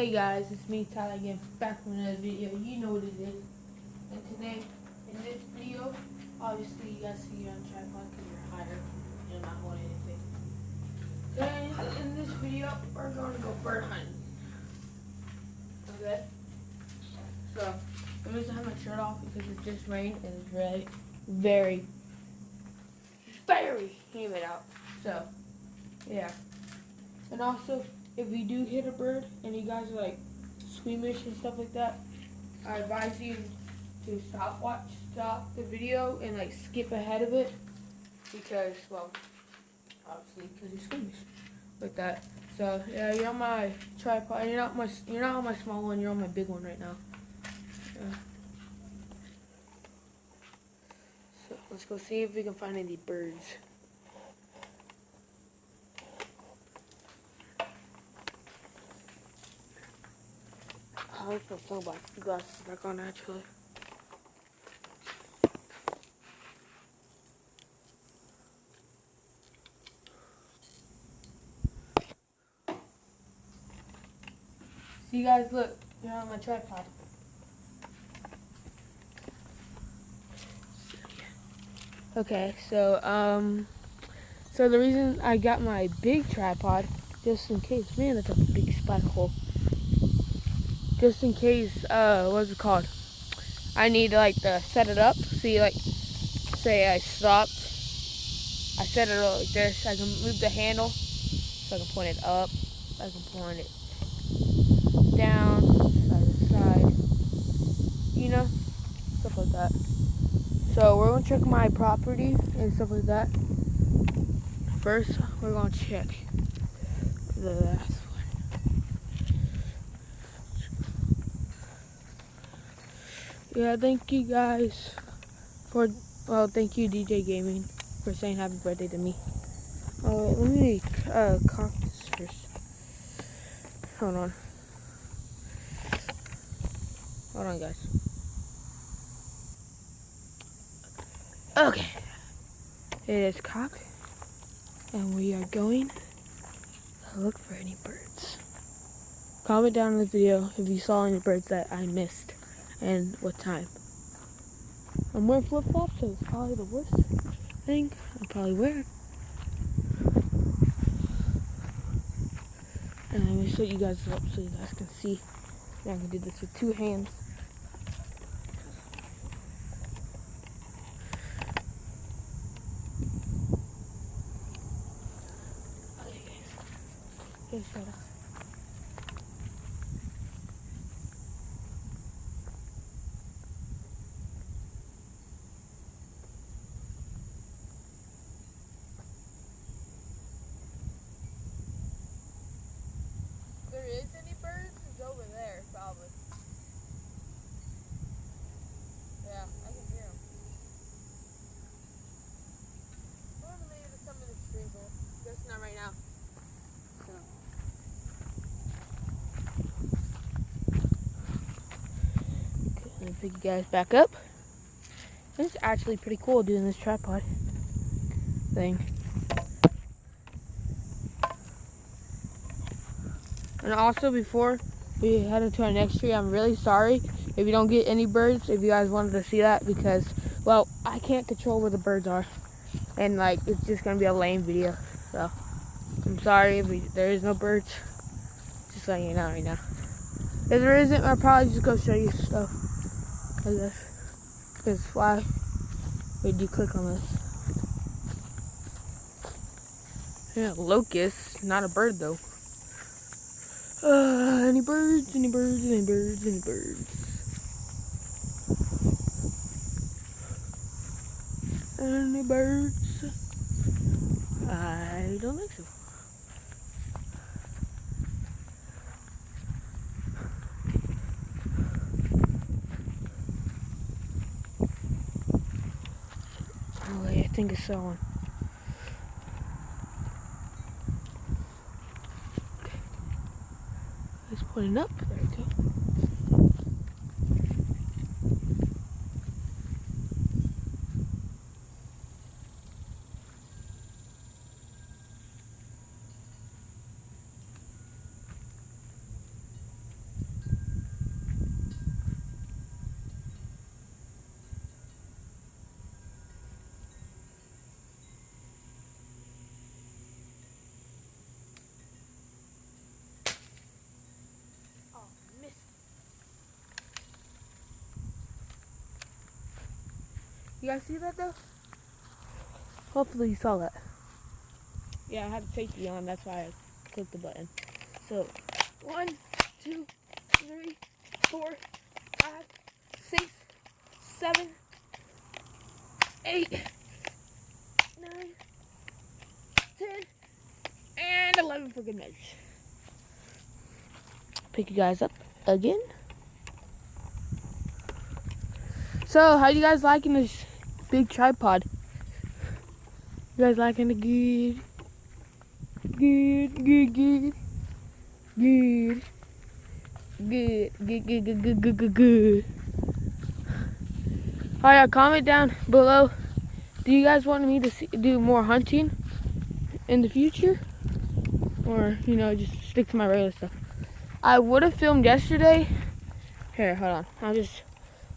Hey guys, it's me Tyler again, back with another video. You know what it is. And today, in this video, obviously you guys see you're on tripod because you're higher. You're not holding anything. Today, in this video, we're going to go bird hunting. Okay? So, I'm going to have my shirt off because it just rained and it's really, very humid out. So, yeah. And also, if you do hit a bird and you guys are like squeamish and stuff like that, I advise you to stop the video and like skip ahead of it because, well, obviously because you're squeamish like that. So yeah, you're on my tripod. You're not on my small one. You're on my big one right now. Yeah. So let's go see if we can find any birds. I'll put my glasses back on actually. See you guys, look, you're on my tripod. Okay, so the reason I got my big tripod, just in case, man, that's a big spider hole. Just in case, what's it called? I need to like to set it up. See, like, say I stop, I set it up like this. I can move the handle, so I can point it up. I can point it down, side to side. You know, stuff like that. So we're gonna check my property and stuff like that. First, we're gonna check the last one. Yeah, thank you guys for, well, thank you DJ Gaming for saying happy birthday to me. Oh, let me cock this first. Hold on. Hold on, guys. Okay. It is cocked, and we are going to look for any birds. Comment down in the video if you saw any birds that I missed and what time. I'm wearing flip-flops, so it's probably the worst thing I'll probably wear. And I'm going to set you guys up so you guys can see. And I can do this with two hands. Okay, guys. Here's shut up. If there is any birds, it's over there, probably. Yeah, I can hear them. Or maybe some of the trees are. Just not right now. So. Okay, let me pick you guys back up. It's actually pretty cool doing this tripod thing. And also, before we head into our next tree, I'm really sorry if you don't get any birds, if you guys wanted to see that, because, well, I can't control where the birds are. And, like, it's just going to be a lame video. So, I'm sorry if there is no birds. Just letting you know right now. If there isn't, I'll probably just go show you stuff like this. Because why would you click on this? Yeah, locust, not a bird, though. Any birds, any birds, any birds, any birds. Any birds? I don't think so. Oh wait, I think I saw one. Okay. It's pointing up. There we go. You guys see that though? Hopefully you saw that. Yeah, I had safety on, that's why I clicked the button. So, 1, 2, 3, 4, 5, 6, 7, 8, 9, 10, and 11 for good measure. Pick you guys up again. So, how you guys liking this big tripod? You guys liking it? Good? Good, good, good. Good. Good, good, good, good, good, good, good, good. Alright, comment down below. Do you guys want me to do more hunting in the future? Or, you know, just stick to my regular stuff. I would have filmed yesterday. Here, hold on. I'll just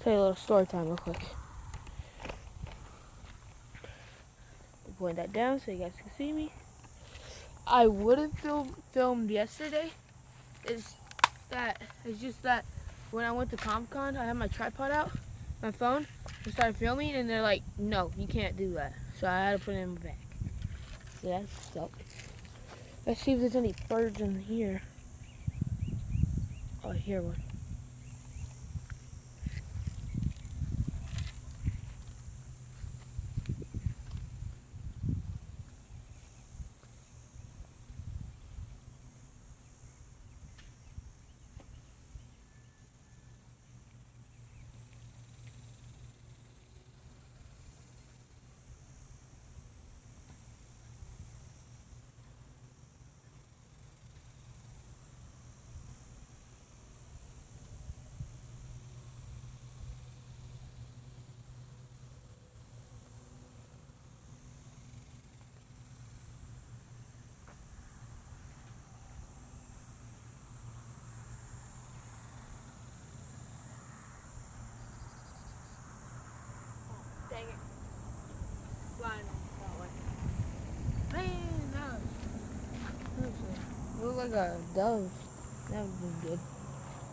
tell you a little story time real quick. Point that down so you guys can see me. I would have filmed yesterday. It's just that when I went to Comic-Con, I had my tripod out, my phone, and started filming, and they're like, no, you can't do that. So I had to put it in my bag. So that sucked. Let's see if there's any birds in here. Oh, I hear one. Dang it. Flying that way. Man, that looked like a dove. That would have been good.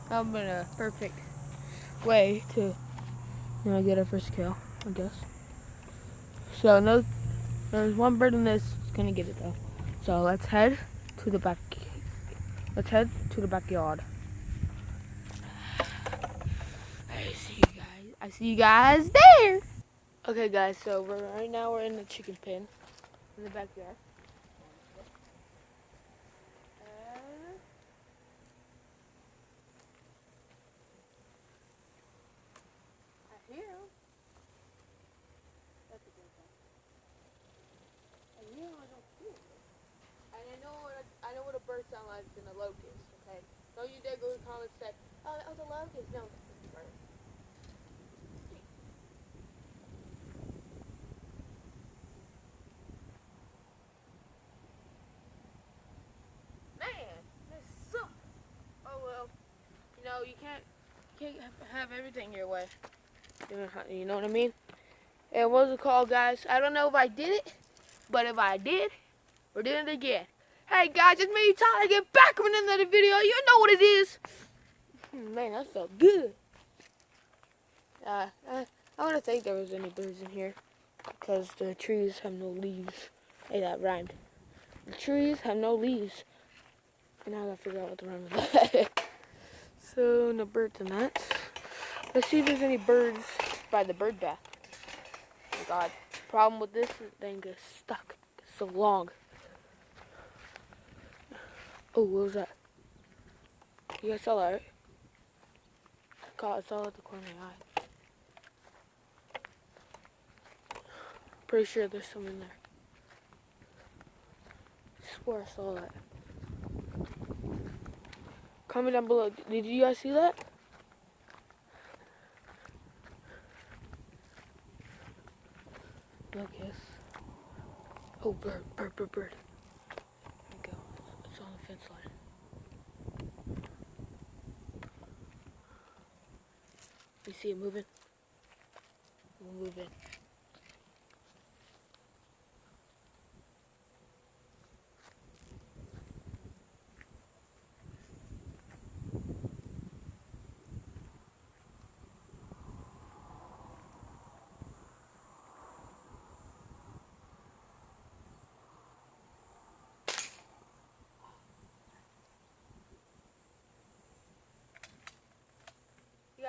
That would have been a perfect way to, you know, get our first kill, I guess. So no, there's one bird in this. It's gonna get it though. So let's head to the back. Let's head to the backyard. I see you guys there. Okay, guys. So right now we're in the chicken pen in the backyard. I hear him. That's a good thing. I hear him. I don't see him. And I know what a bird sounds like in a locust. Okay. Don't you dare go to the comments and say, "Oh, that was a locust." No, it's a bird. Man, this sucks. Oh well. You know you can't have everything your way. You know what I mean? And what was it called, guys? I don't know if I did it, but if I did, we're doing it again. Hey guys, it's me, Tyler. Get back with another video. You know what it is. Man, that felt good. I want to think there was any birds in here because the trees have no leaves. Hey, that rhymed. The trees have no leaves. And now I gotta figure out what to rhyme with that. So, no birds in that. Let's see if there's any birds by the bird bath. Oh my God. Problem with this is they get stuck. It's so long. Oh, what was that? You guys saw that, right? God, it's all at the corner of my eye. Pretty sure there's some in there. I swear I saw that. Comment down below. Did you guys see that? Locust. Oh, bird, bird, bird, bird. There we go. It's on the fence line. You see it moving? We'll move in.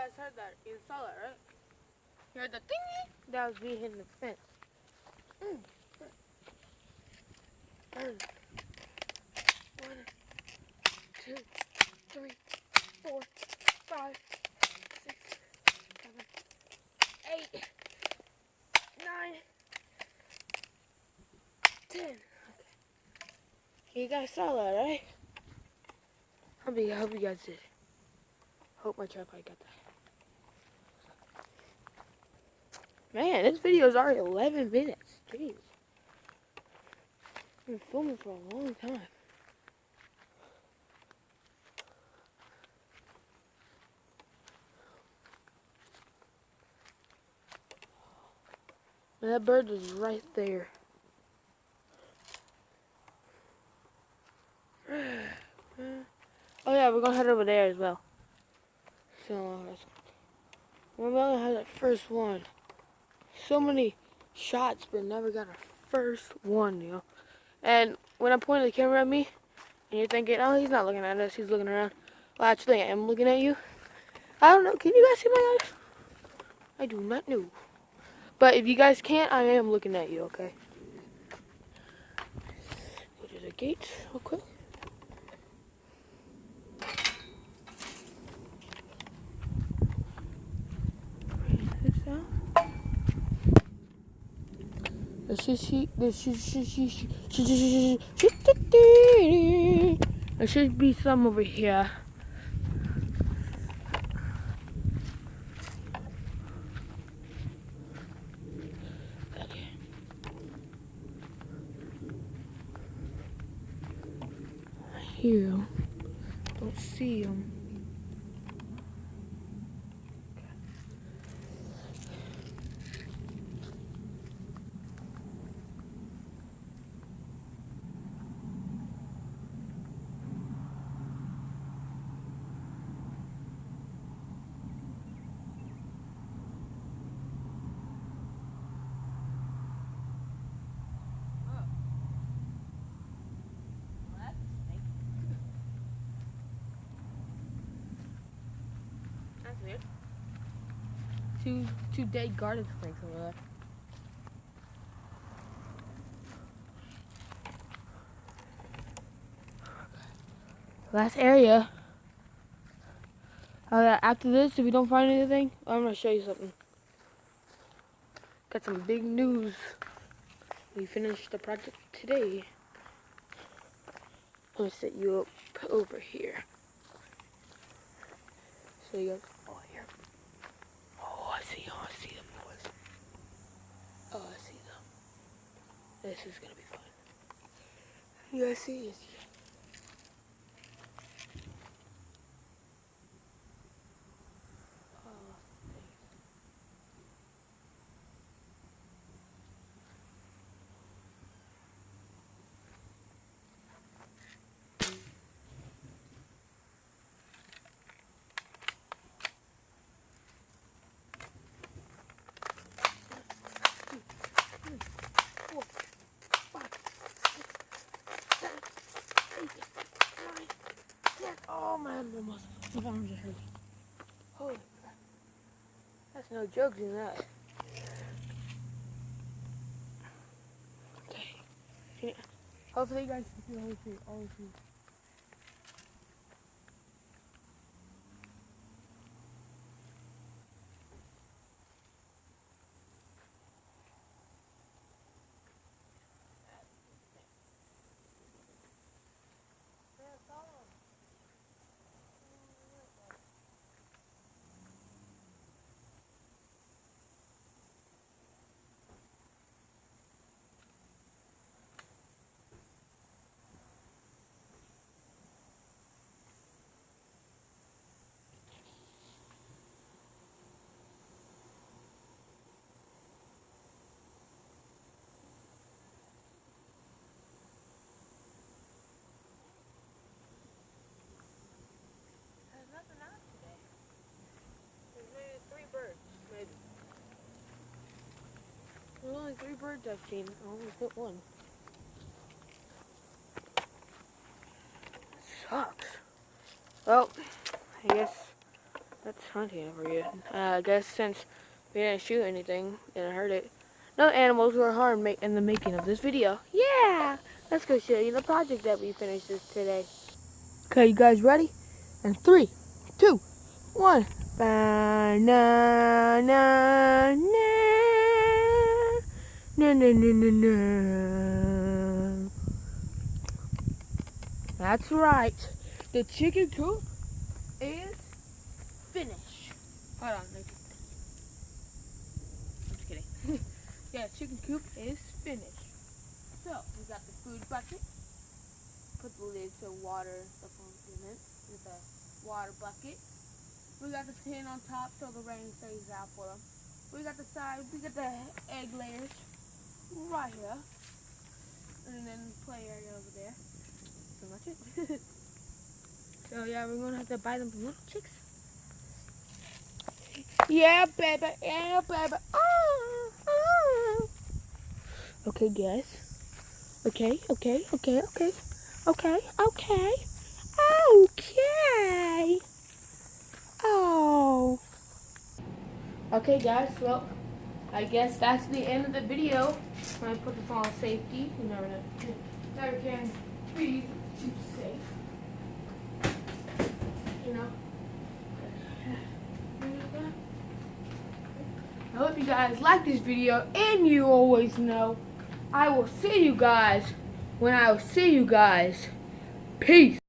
guys heard that. You saw it, right? You heard the ding? That was me hitting the fence. One, 2, 3, 4, 5, 6, 7, 8, 9, 10. Okay. You guys saw that, right? I hope you guys did. Hope my tripod got that. Man, this video is already 11 minutes. Jeez. I've been filming for a long time. And that bird is right there. Oh yeah, we're gonna head over there as well. So we're gonna have that first one. So many shots, but never got a first one, you know. And when I pointed the camera at me, and you're thinking, oh, he's not looking at us, he's looking around. Well, actually, I am looking at you. I don't know. Can you guys see my eyes? I do not know. But if you guys can't, I am looking at you, okay? Go to the gates real quick. This out. There should be some over here. Okay. I hear them. Don't see them. That's weird. Two dead garden snakes over there. Last area. After this, if we don't find anything, I'm gonna show you something. Got some big news. We finished the project today. I'm gonna set you up over here. So you guys, oh here. Oh, I see them, boys. Oh, I see them. This is gonna be fun. You guys see this? Oh man, my arms are hurting. Holy crap. That's no joke in that. Okay. Yeah. Hopefully you guys can see all of you. There's nothing out today. There's maybe 3 birds, maybe. There's only 3 birds I've seen. I only hit one. Sucks. Well, I guess That's hunting over you. I guess since we didn't shoot anything, didn't hurt it. No animals were harmed in the making of this video. Yeah! Let's go show you the project that we finished today. Okay, you guys ready? And 3, 2, 1. Ba-na-na-na. Na-na-na-na-na. That's right. The chicken coop is finished. Hold on. I'm just kidding. Yeah, chicken coop is finished. So, we got the food bucket. Put the lid so water and stuff on it with the water bucket. We got the tin on top so the rain stays out for them. We got the side, we got the egg layers right here. And then the play area over there. So much it. So yeah, we're gonna have to buy them some little chicks. Yeah, baby, yeah, baby. Okay, guys. Okay. Okay. Oh. Okay, guys. Well, I guess that's the end of the video. I'm gonna put this on safety. You never can be too safe. You know. I hope you guys like this video, and you always know I will see you guys when I will see you guys. Peace.